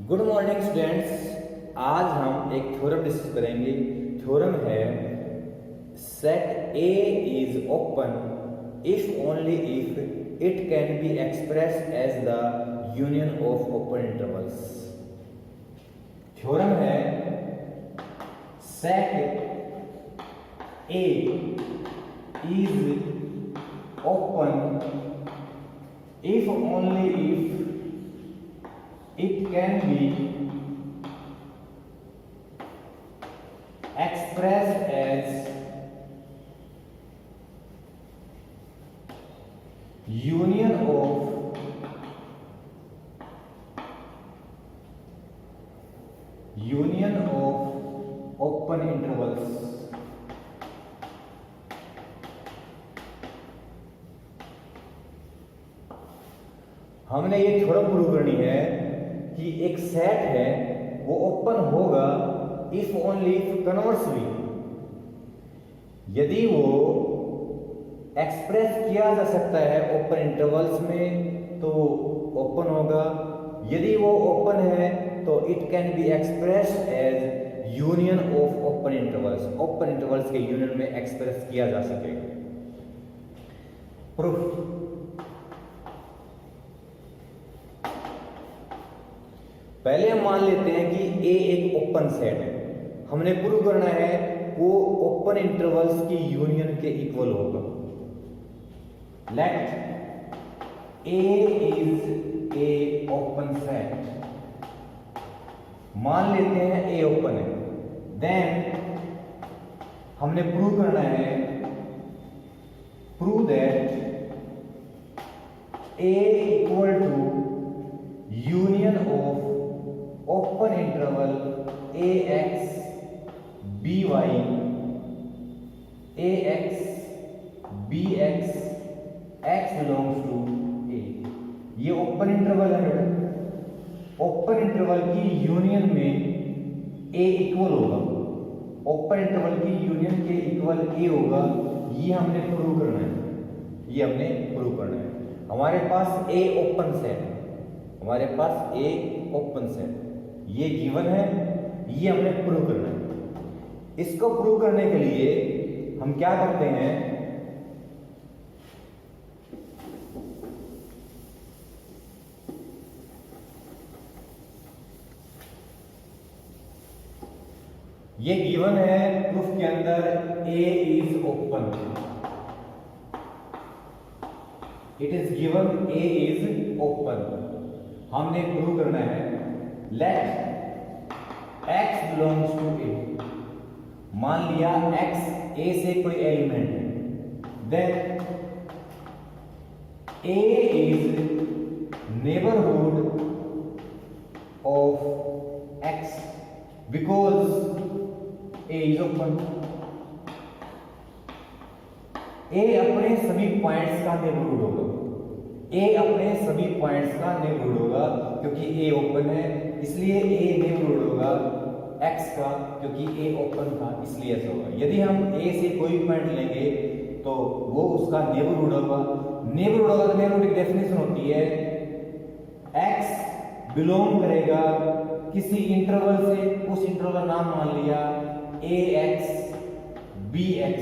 Good morning students. आज हम एक थ्योरम डिस्कस करेंगे। थ्योरम है set A is open if only if it can be expressed as the union of open intervals. Theorem है set A is open if only if it can be expressed as union of open intervals। हमने ये theorem prove करनी है कि एक set है वो open होगा इफ ओनली इफ कन्वर्सली, यदि वो एक्सप्रेस किया जा सकता है ओपन इंटरवल्स में तो ओपन होगा। यदि वो ओपन है तो it can be expressed as union of open intervals. Open intervals के यूनियन में एक्सप्रेस किया जा सकेगा। प्रूफ पहले हम मान लेते हैं कि ए एक ओपन सेट है। हमने प्रूव करना है वो ओपन इंटरवल्स की यूनियन के इक्वल होगा। Let A is a open set. मान लेते हैं ए ओपन है। देन हमने प्रूव करना है, prove that A equal to union of open interval ax by ax bx x belongs to a। ये ओपन इंटरवल है बेटा। ओपन इंटरवल की यूनियन में a इक्वल होगा। ओपन इंटरवल की यूनियन के इक्वल a होगा। ये हमने प्रूव करना है। ये हमने प्रूव करना है। हमारे पास a ओपन सेट है। हमारे पास a ओपन सेट ये गिवन है। ये हमने प्रूव करना है। इसको प्रूव करने के लिए हम क्या करते हैं, ये गिवन है प्रूफ के अंदर A is open. It is given A is open. हमने प्रूव करना है let x belongs to a। मान लिया x a से कोई एलिमेंट है। Then a is neighbourhood of x because a is open. a अपने सभी पॉइंट्स का नेबरहुड होगा। a अपने सभी पॉइंट्स का नेबरहुड होगा क्योंकि a ओपन है, इसलिए a नेबरहुड होगा x का, क्योंकि a ओपन था इसलिए ऐसा होगा। यदि हम a से कोई पॉइंट लेंगे तो वो उसका नेबरहुड होगा। नेबरहुड होगा तो नेबरहुड की डेफिनेशन होती है x बिलोंग करेगा किसी इंटरवल से। उस इंटरवल का नाम मान लिया ax bx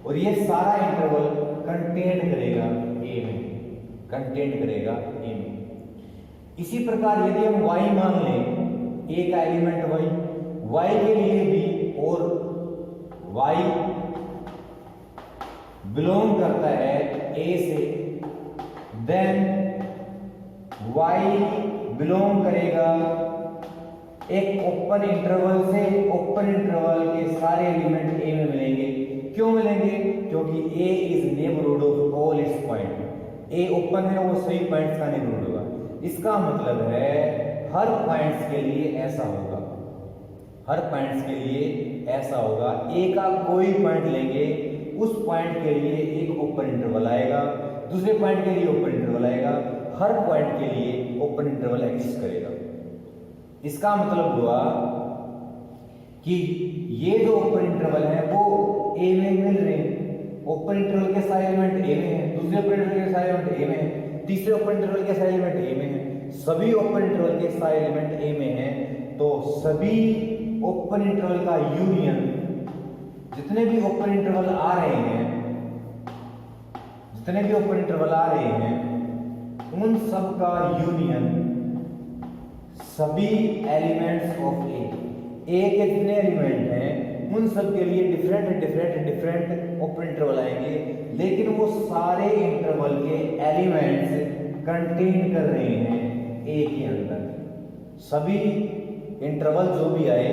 और ये सारा इंटरवल कंटेन करेगा a में, कंटेन करेगा a में। इसी प्रकार यदि हम y मान लें, a का एलिमेंट y के लिए भी, और y बिलोंग करता है a से, देन y बिलोंग करेगा एक ओपन इंटरवल से। ओपन इंटरवल के सारे एलिमेंट a में मिलेंगे। क्यों मिलेंगे? क्योंकि a is neighbourhood of all it's point. a open है, वो सभी पॉइंट्स का नेबरहुड होगा। इसका मतलब है हर पॉइंट्स के लिए ऐसा होगा। हर पॉइंट्स के लिए ऐसा होगा। a का कोई पॉइंट लेंगे, उस पॉइंट के लिए एक ओपन इंटरवल आएगा, दूसरे पॉइंट के लिए ओपन इंटरवल आएगा। हर पॉइंट के लिए ओपन इंटरवल एग्जिस्ट करेगा। इसका मतलब हुआ कि ये जो ओपन इंटरवल है वो a में मिल रहे हैं। ओपन इंटरवल के सारे एलिमेंट a में है, दूसरे ओपन इंटरवल के सारे एलिमेंट a में है, तीसरे ओपन इंटरवल के सारे एलिमेंट a में है। सभी ओपन इंटरवल के सारे एलिमेंट ए में हैं, तो सभी ओपन इंटरवल का यूनियन, जितने भी ओपन इंटरवल आ रहे हैं, जितने भी ओपन इंटरवल आ रहे हैं, उन सब का यूनियन सभी एलिमेंट्स ऑफ ए के जितने एलिमेंट हैं उन सब के लिए डिफरेंट ओपन इंटरवल आएंगे, लेकिन वो सारे इंटरवल के एलिमेंट्स कंटेन कर रहे हैं ए के अंदर। सभी इंटरवल जो भी आए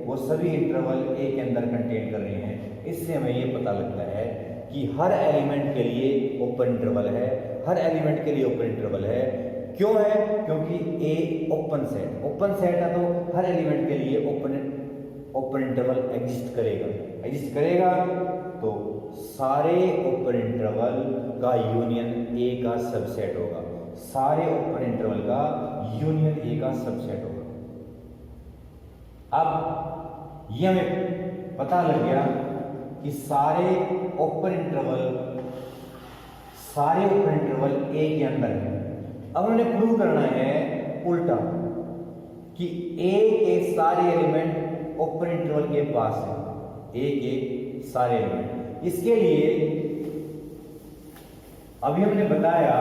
वो सभी इंटरवल ए के अंदर कंटेन कर रहे हैं। इससे हमें ये पता लगता है कि हर एलिमेंट के लिए ओपन इंटरवल है, हर एलिमेंट के लिए ओपन इंटरवल है। क्यों है? क्योंकि ए ओपन सेट है, तो हर एलिमेंट के लिए ओपन इंटरवल एग्जिस्ट करेगा, तो सारे ओपन इंटरवल का यूनियन ए का सबसेट होगा, सारे ओपन इंटरवल का यूनियन ए का सबसेट होगा। अब ये हमें पता लग गया कि सारे ओपन इंटरवल ए के अंदर है। अब हमने प्रूव करना है उल्टा कि ए के सारे एलिमेंट ओपन इंटरवल के पास है, ए के सारे एलिमेंट। इसके लिए अभी हमने बताया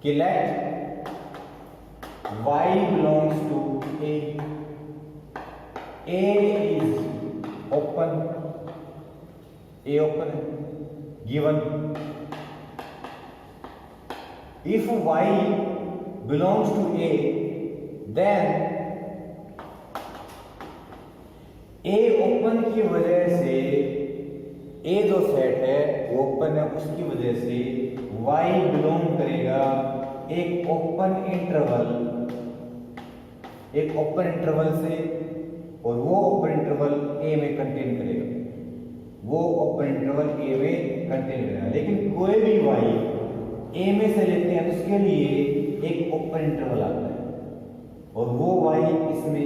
कि late y belongs to a is open, a open है given if y belongs to a then a open की वजह से a जो सेट है वो ओपन है, उसकी वजह से y बिलोंग करेगा एक ओपन इंटरवल से, और वो ओपन इंटरवल a में कंटेन करेगा, लेकिन कोई भी y a में से लेते हैं तो उसके लिए एक ओपन इंटरवल आता है और वो y इसमें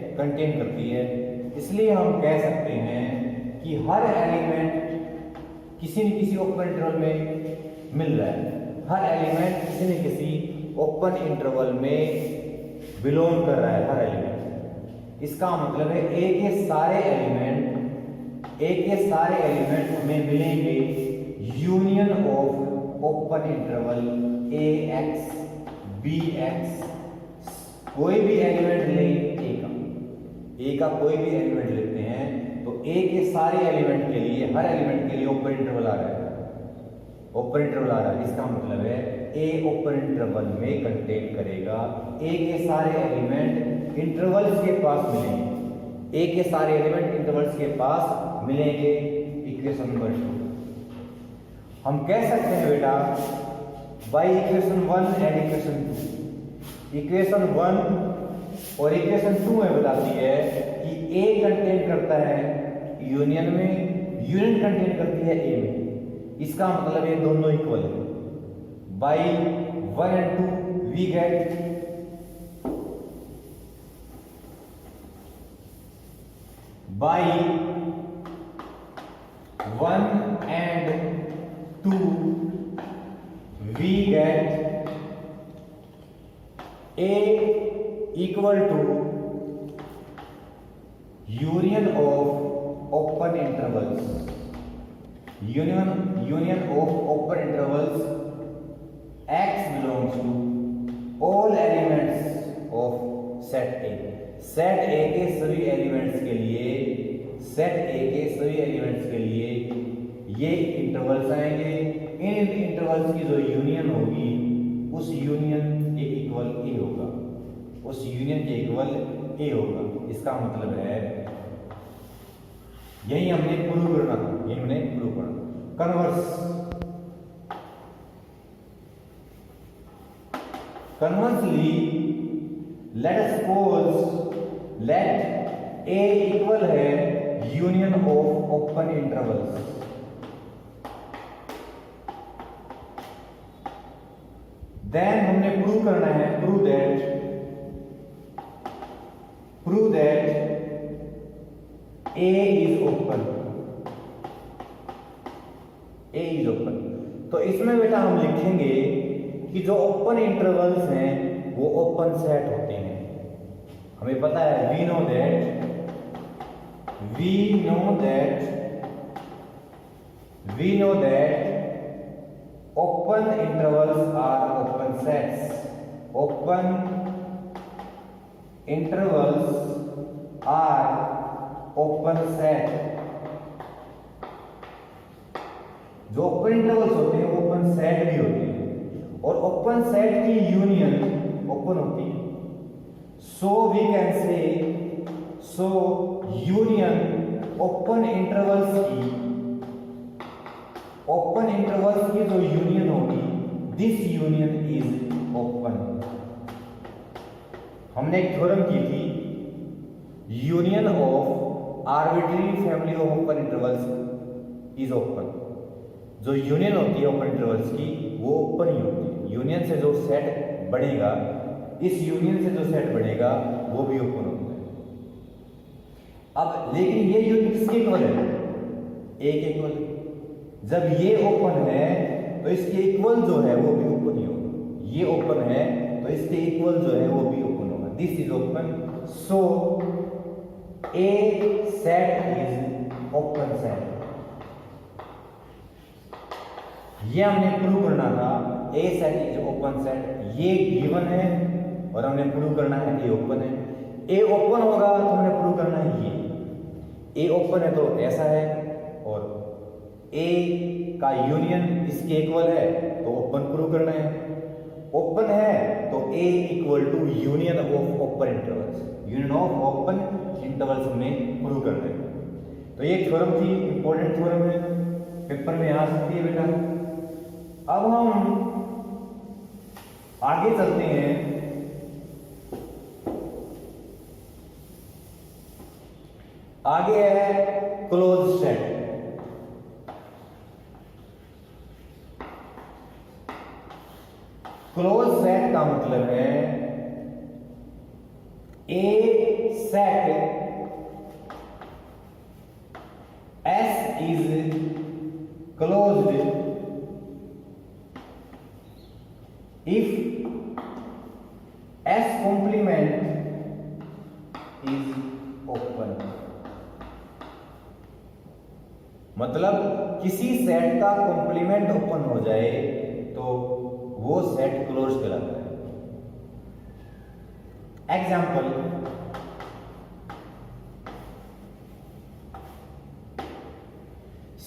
कंटेन करती है, इसलिए हम कह सकते हैं कि हर एलिमेंट किसी न किसी ओपन इंटरवल में मिल रहा है, हर एलिमेंट किसी न किसी ओपन इंटरवल में बिलोंग कर रहा है, हर एलिमेंट। इसका मतलब है ए के सारे एलिमेंट हमें मिलेंगे union of open interval a x b x. कोई भी एलिमेंट लें ए का कोई भी एलिमेंट लेते हैं तो ए के सारे एलिमेंट के लिए, हर एलिमेंट के लिए ओपन इंटरवल आ रहा है, इसका मतलब है ए ओपन इंटरवल में कंटेन करेगा, ए के सारे एलिमेंट इंटरवल्स के पास मिलेंगे, इक्वेशन नंबर 2 हम कह सकते हैं बेटा बाई इक्वेशन 1 एंड इक्वेशन 1 और इक्वेशन 2 में बताती है कि ए कंटेन करता है यूनियन कंटेन करती है ए में, इसका मतलब ये दोनों इक्वल है। By 1 and 2 we get by 1 and 2 we get A equal to union of open intervals, union of open intervals x belongs to all elements of set A। Set A के सभी एलिमेंट्स के लिए ये intervals आएंगे, इन intervals की जो union होगी उस यूनियन के इक्वल ए होगा, इसका मतलब है यही हमने प्रूव करना था, conversely let us suppose let A equal है union of open intervals, then हमने प्रूव करना है prove that A is open, तो इसमें बेटा हम लिखेंगे कि जो ओपन इंटरवल्स हैं वो ओपन सेट होते हैं। हमें पता है we know that open intervals are open sets. Open intervals are open set. जो ओपन इंटरवल्स होते हैं वो ओपन सेट भी होते हैं और ओपन सेट की यूनियन ओपन होती है। So we can say union open intervals की जो यूनियन होगी, दिस यूनियन इज ओपन। हमने एक थ्योरम की थी, union of arbitrary family of open intervals is open. जो यूनियन होती है ओपन इंटरवल्स की वो ओपन ही होती है। यूनियन से जो सेट बनेगा, इस यूनियन से जो सेट बनेगा वो भी ओपन होता है। अब लेकिन ये यूनियन किसके इक्वल है? एक इक्वल। जब ये ओपन है तो इसके इक्वल जो है वो भी ओपन ही होगा। ये ओपन है तो इसके इक्वल जो है वो भी ओपन होगा। This is open, so A set is open set. ये हमने प्रूव करना था, ए सेट इज ओपन सेट। ये गिवन है और हमने प्रूव करना है ए ओपन है। ए ओपन होगा तो हमने प्रूव करना है ये। ए ओपन है तो ऐसा है और ए का यूनियन इसके इक्वल है तो ओपन प्रूव करना है। ओपन है तो A equal to union of open intervals. Union of open intervals हमने प्रूव करना है। तो ये थ्योरम थी, इंपॉर्टेंट थ्योरम है, पेपर में आ सकती है बेटा। अब हम आगे चलते हैं। आगे है क्लोज सेट। क्लोज सेट का मतलब है a set S is closed if S complement is open। मतलब किसी सेट का कॉम्प्लीमेंट ओपन हो जाए तो वो सेट क्लोज कहलाता है। Example,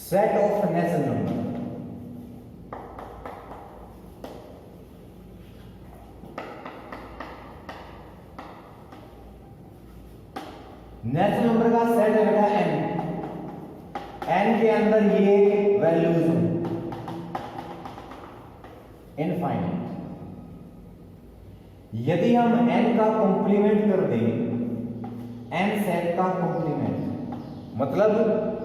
set of natural number. Natural number का सेट है बेटा n। n के अंदर ये वैल्यूज हैं इनफाइनाइट। यदि हम n का कॉम्प्लीमेंट कर दें, n सेट का कॉम्प्लीमेंट मतलब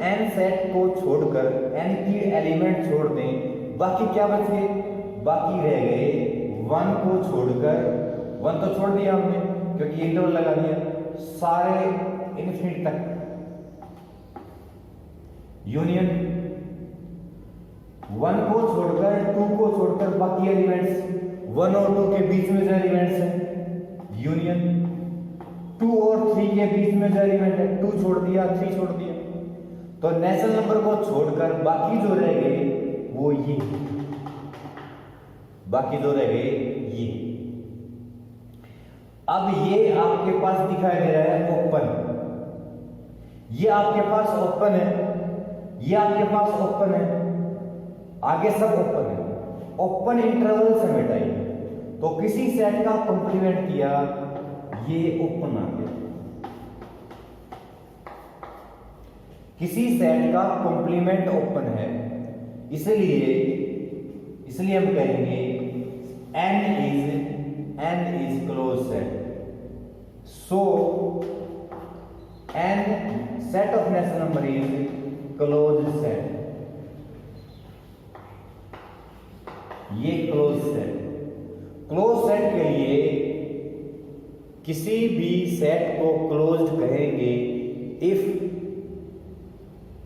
n सेट को छोड़कर n की एलिमेंट छोड़ दें, बाकी क्या बच गए? बाकी रह गए 1 को छोड़कर, 1 तो छोड़ दिया हमने क्योंकि इंटरवल लगा दिया, सारे इनफिनिट तक यूनियन। 1 को छोड़कर 2 को छोड़कर बाकी एलिमेंट्स 1 और 2 के बीच में जो एलिमेंट्स है यूनियन। 2 और 3 के बीच में जो एलिमेंट है 2 छोड़ दिया, 3 छोड़ दिया, तो नेचुरल नंबर को छोड़कर बाकी जो रह गए वो ये, बाकी जो रह गए ये। अब ये आपके पास दिखाई दे रहा है ओपन, ये आपके पास ओपन है, ये आपके पास ओपन है, आगे सब ओपन है। ओपन इंटरवल से बेटा ये, तो किसी सेट का कॉम्प्लीमेंट किया, ये ओपन आ गया। किसी सेट का कॉम्प्लीमेंट ओपन है, इसलिए हम कहेंगे n is closed set। So n set of natural number is closed set। ये क्लोज सेट के लिए किसी भी सेट को क्लोज्ड कहेंगे if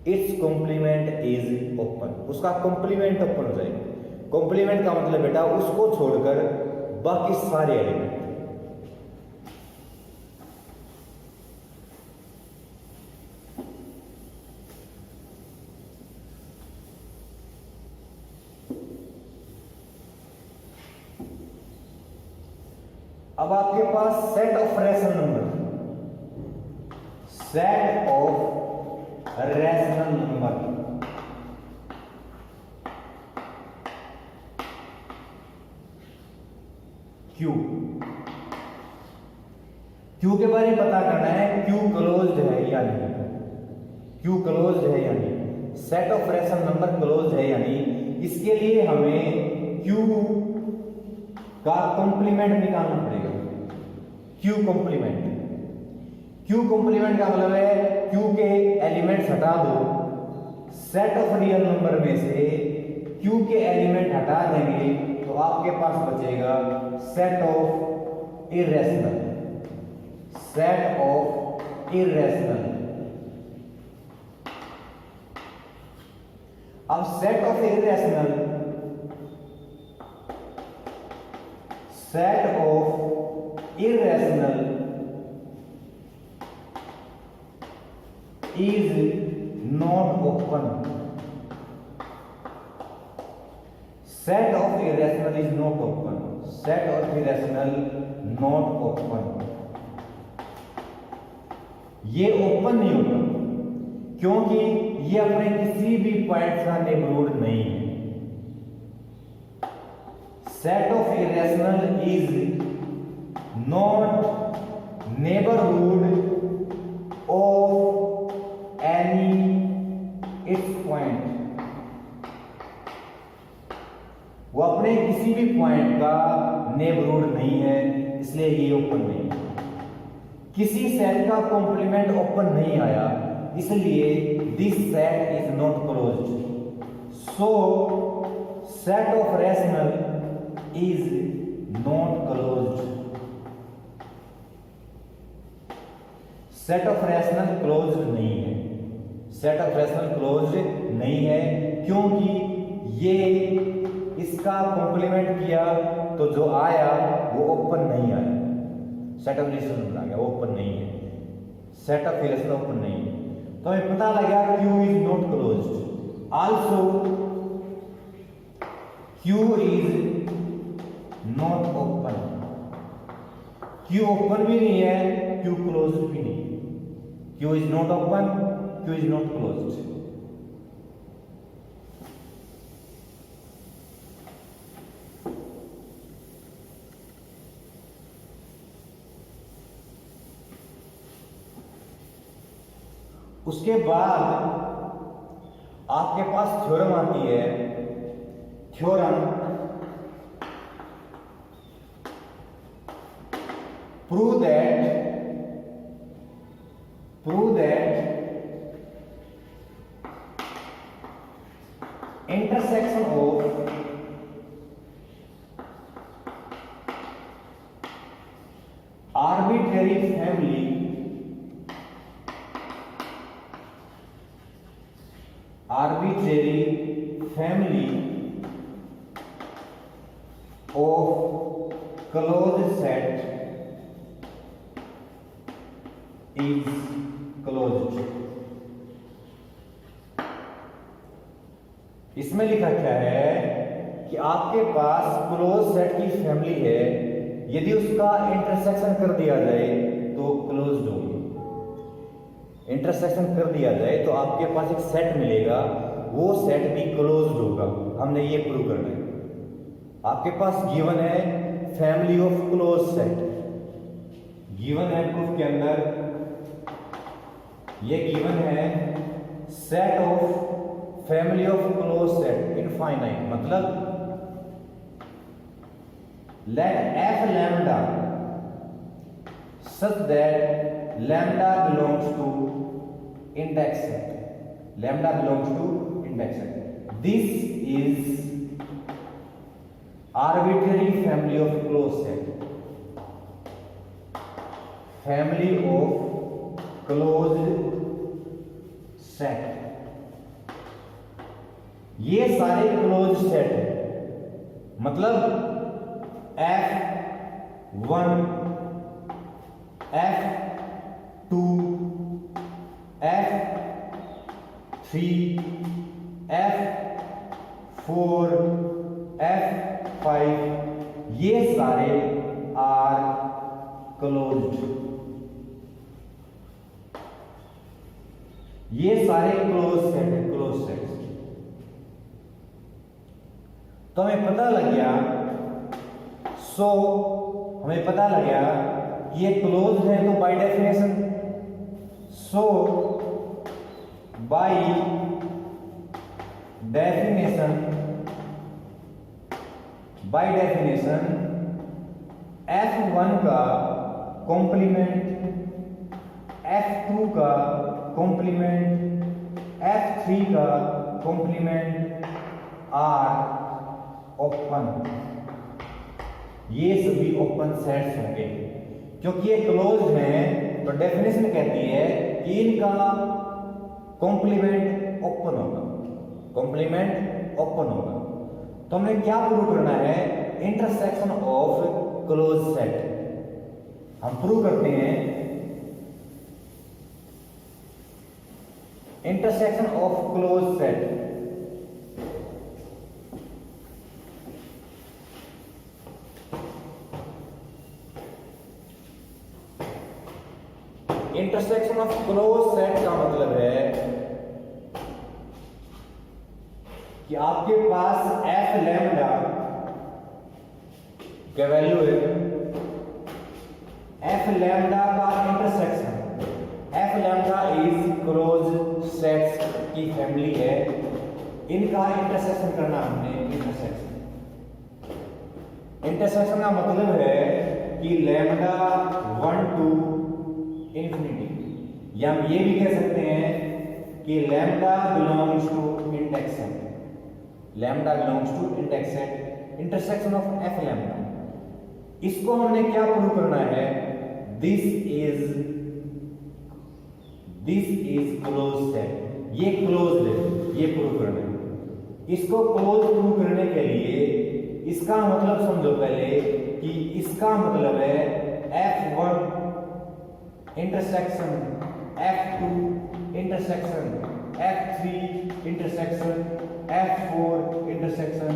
its complement is open. उसका कॉम्प्लीमेंट ओपन हो जाएगा। कॉम्प्लीमेंट का मतलब बेटा उसको छोड़कर बाकी सारे एलिमेंट। अब आपके पास set of rational number, set of rational number Q, Q के बारे में पता करना है क्यू क्लोज्ड है या नहीं, क्यू क्लोज्ड है या नहीं, set of rational number closed है या नहीं। इसके लिए हमें क्यू का कॉम्प्लीमेंट निकालना पड़ेगा। क्यू कॉम्प्लीमेंट, क्यू कॉम्प्लीमेंट का मतलब है क्यू के एलिमेंट्स हटा दो, सेट ऑफ रियल नंबर में से क्यू के एलिमेंट हटा देंगे तो आपके पास बचेगा set of irrational, set of irrational. अब set of irrational, set of irrational is not open, set of irrational is not open, set of irrational not open. ये ओपन नहीं होता क्योंकि ये अपने किसी भी पॉइंट का नेबरहुड नहीं है। Set of irrational is not neighbourhood of any it's point, वो अपने किसी भी पॉइंट का नेबरहुड नहीं है, इसलिए ये ओपन नहीं है। किसी सेट का कॉम्प्लीमेंट ओपन नहीं आया, इसलिए this set is not closed. So set of rational is not closed, set of rational closed नहीं है, सेट ऑफ रैशनल क्लोज्ड नहीं है क्योंकि ये इसका कॉम्प्लीमेंट किया तो जो आया वो ओपन नहीं आया, सेट ऑफ रिलेशन आ गया, ओपन नहीं है, सेट ऑफ रिलेशन ओपन नहीं है। तो हमें पता लगा Q is not closed, also Q is not open, Q open भी नहीं है, Q क्लोज्ड भी नहीं है। Q is not open, Q is not closed. उसके बाद आपके पास थ्योरम आती है, theorem prove that intersection of arbitrary family of closed set is closed। इसमें लिखा क्या है कि आपके पास क्लोज सेट की फैमिली है, यदि उसका इंटरसेक्शन कर दिया जाए तो क्लोज्ड होगी। इंटरसेक्शन कर दिया जाए तो आपके पास एक सेट मिलेगा, वो सेट भी क्लोज्ड होगा। हमने ये प्रूव करना है। आपके पास गिवन है family of close set, given है प्रूफ के अंदर, ये गिवन है set of family of close set infinite, मतलब let f lambda such that lambda belongs to index set, lambda belongs to index set. This is arbitrary family of closed set, family of closed set। ये सारे close set है, मतलब F1 F2 F3 F4 F5 ये सारे are closed, ये सारे close set है, close set. तो हमें पता लग गया, हमें पता लग गया कि ये क्लोज है, तो by definition, by definition F1 का कॉम्प्लीमेंट, F2 का कॉम्प्लीमेंट, F3 का कॉम्प्लीमेंट आर ओपन, ये सभी ओपन सेट्स होंगे। क्योंकि ये क्लोज हैं तो डेफिनेशन कहती है कि इनका कॉम्प्लीमेंट ओपन होगा, कॉम्प्लीमेंट ओपन होगा। तो हमें क्या प्रूव करना है? इंटरसेक्शन ऑफ क्लोज सेट हम प्रूव करते हैं। Intersection of close set, intersection of close set का मतलब है कि आपके पास एफ लैम्डा क्या वैल्यू है, एफ लैम्डा का intersection, F lambda is close sets की फैमिली है, इनका इंटरसेक्शन करना हमने। इंटरसेक्शन का मतलब है कि लैम्डा 1 टू इंफिनिटी, या हम ये भी कह सकते हैं कि lambda belongs to index set, lambda belongs to index set, intersection of F lambda. इसको हमने क्या प्रूव करना है? दिस इज क्लोज सेट, ये क्लोज है, ये प्रूव करना है। इसको क्लोज प्रूव करने के लिए इसका मतलब समझो पहले कि इसका मतलब है F1 intersection F2 intersection F3 intersection F4 intersection,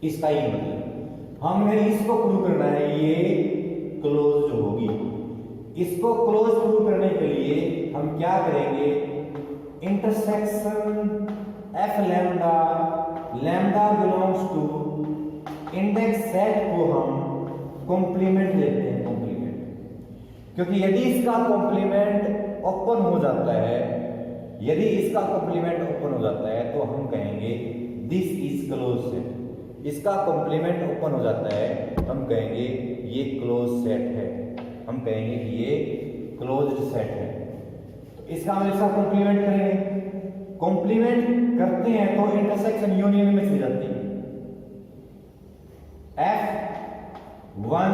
इसका ही मतलब हमने इसको प्रूव करना है, ये क्लोज जो होगी। इसको क्लोज प्रूव करने के लिए हम क्या करेंगे? Intersection F lambda, lambda belongs to index set को हम कॉम्प्लीमेंट लेते हैं, कॉम्प्लीमेंट। क्योंकि यदि इसका कॉम्प्लीमेंट ओपन हो जाता है, यदि इसका कॉम्प्लीमेंट ओपन हो जाता है तो हम कहेंगे दिस इज क्लोज सेट। इसका कॉम्प्लीमेंट ओपन हो जाता है तो हम कहेंगे ये क्लोज सेट है, हम कहेंगे कि ये क्लोज्ड सेट है। तो इसका हम इसका कॉम्प्लीमेंट करेंगे, कॉम्प्लीमेंट करते हैं तो इंटरसेक्शन यूनियन में चली जाती है। F1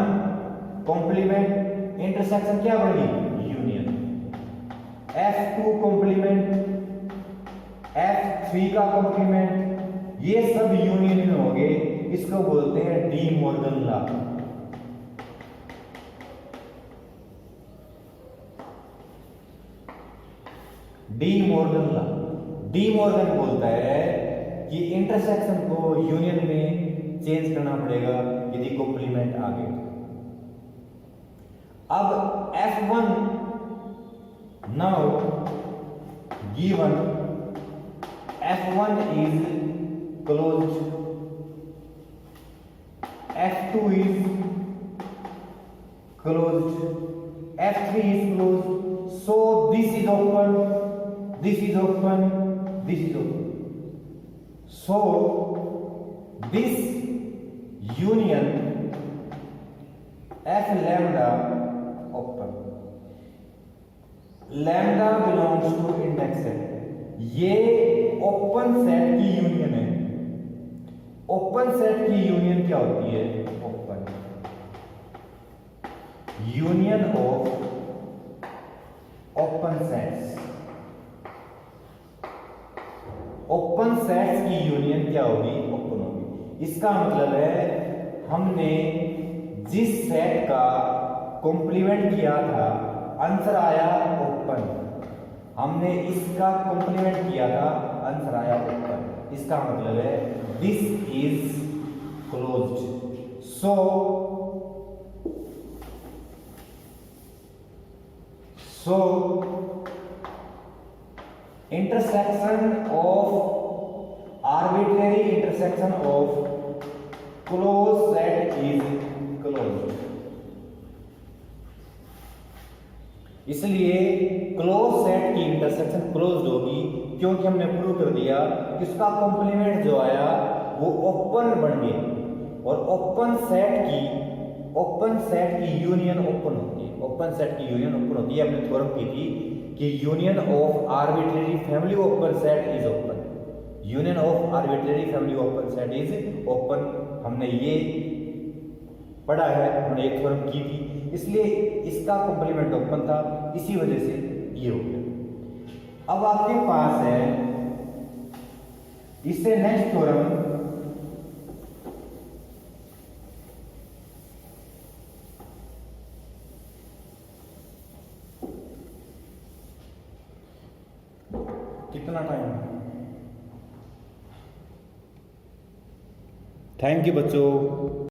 कॉम्प्लीमेंट इंटरसेक्शन क्या बनेगी? यूनियन। F2 कॉम्प्लीमेंट, F3 का कॉम्प्लीमेंट, ये सब यूनियन में होंगे। इसको बोलते हैं De Morgan law. De Morgan बोलता है कि इंटरसेक्शन को यूनियन में चेंज करना पड़ेगा यदि कॉम्प्लीमेंट आ गए। अब F1 now given F1 is closed, F2 is closed, F3 is closed, so this is open, this is open, this is open. So this union F lambda open, lambda belongs to index set, ये open set की union है। Open set की union क्या होती है? Open union of open sets. Open sets की union क्या क्या होगी, ओपन होगी। इसका मतलब है हमने जिस सेट का कॉम्प्लीमेंट किया था आंसर आया ओपन, हमने इसका कॉम्प्लीमेंट किया था आंसर आया ओपन। इसका मतलब है this is closed. So intersection of arbitrary intersection of closed set is closed। इसलिए क्लोज सेट की इंटरसेक्शन क्लोज्ड होगी क्योंकि हमने प्रूव कर दिया कि उसका कॉम्प्लीमेंट जो आया वो ओपन बन गया। और ओपन सेट की यूनियन ओपन होती है, ओपन सेट की यूनियन ओपन होती है। हमने थ्योरम की थी कि union of arbitrary family open set is open, union of arbitrary family open set is open. हमने ये पढ़ा है, हमने एक थ्योरम की थी, इसलिए इसका कॉम्प्लीमेंट ओपन था, इसी वजह से ये हो गया। अब आपके पास है इससे नेक्स्ट थ्योरम, कितना टाइम? थैंक यू बच्चों।